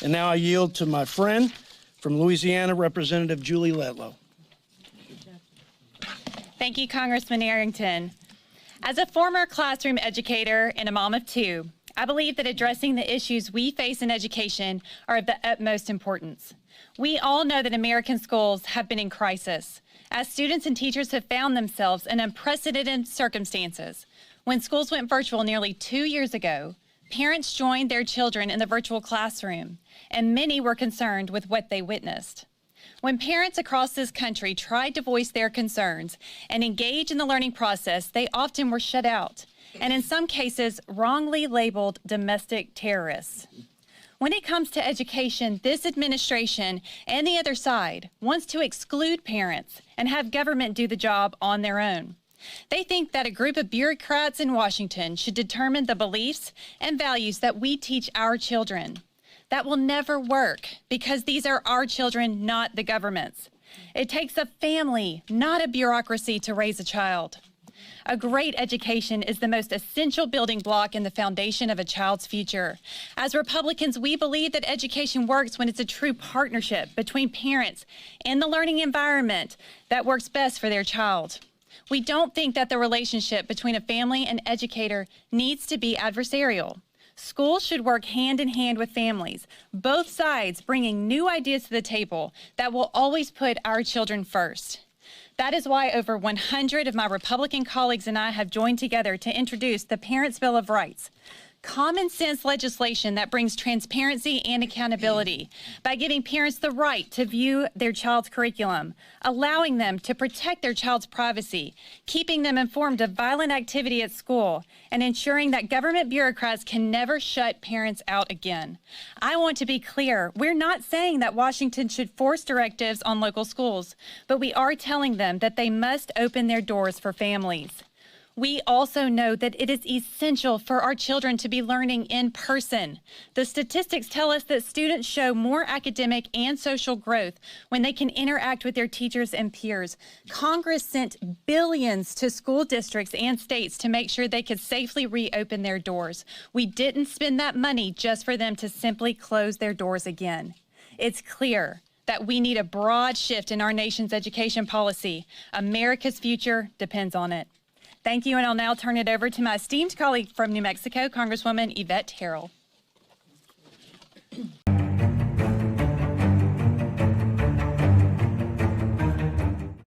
And now I yield to my friend from Louisiana, Representative Julie Letlow. Thank you, Congressman Arrington. As a former classroom educator and a mom of two, I believe that addressing the issues we face in education are of the utmost importance. We all know that American schools have been in crisis, as students and teachers have found themselves in unprecedented circumstances. When schools went virtual nearly 2 years ago, parents joined their children in the virtual classroom, and many were concerned with what they witnessed. When parents across this country tried to voice their concerns and engage in the learning process, they often were shut out, and in some cases, wrongly labeled domestic terrorists. When it comes to education, this administration and the other side wants to exclude parents and have government do the job on their own. They think that a group of bureaucrats in Washington should determine the beliefs and values that we teach our children. That will never work because these are our children, not the government's. It takes a family, not a bureaucracy, to raise a child. A great education is the most essential building block in the foundation of a child's future. As Republicans, we believe that education works when it's a true partnership between parents and the learning environment that works best for their child. We don't think that the relationship between a family and educator needs to be adversarial. Schools should work hand in hand with families, both sides bringing new ideas to the table that will always put our children first. That is why over 100 of my Republican colleagues and I have joined together to introduce the Parents' Bill of Rights, common sense legislation that brings transparency and accountability by giving parents the right to view their child's curriculum, allowing them to protect their child's privacy, keeping them informed of violent activity at school, and ensuring that government bureaucrats can never shut parents out again. I want to be clear, we're not saying that Washington should force directives on local schools, but we are telling them that they must open their doors for families. We also know that it is essential for our children to be learning in person. The statistics tell us that students show more academic and social growth when they can interact with their teachers and peers. Congress sent billions to school districts and states to make sure they could safely reopen their doors. We didn't spend that money just for them to simply close their doors again. It's clear that we need a broad shift in our nation's education policy. America's future depends on it. Thank you, and I'll now turn it over to my esteemed colleague from New Mexico, Congresswoman Yvette Harrell.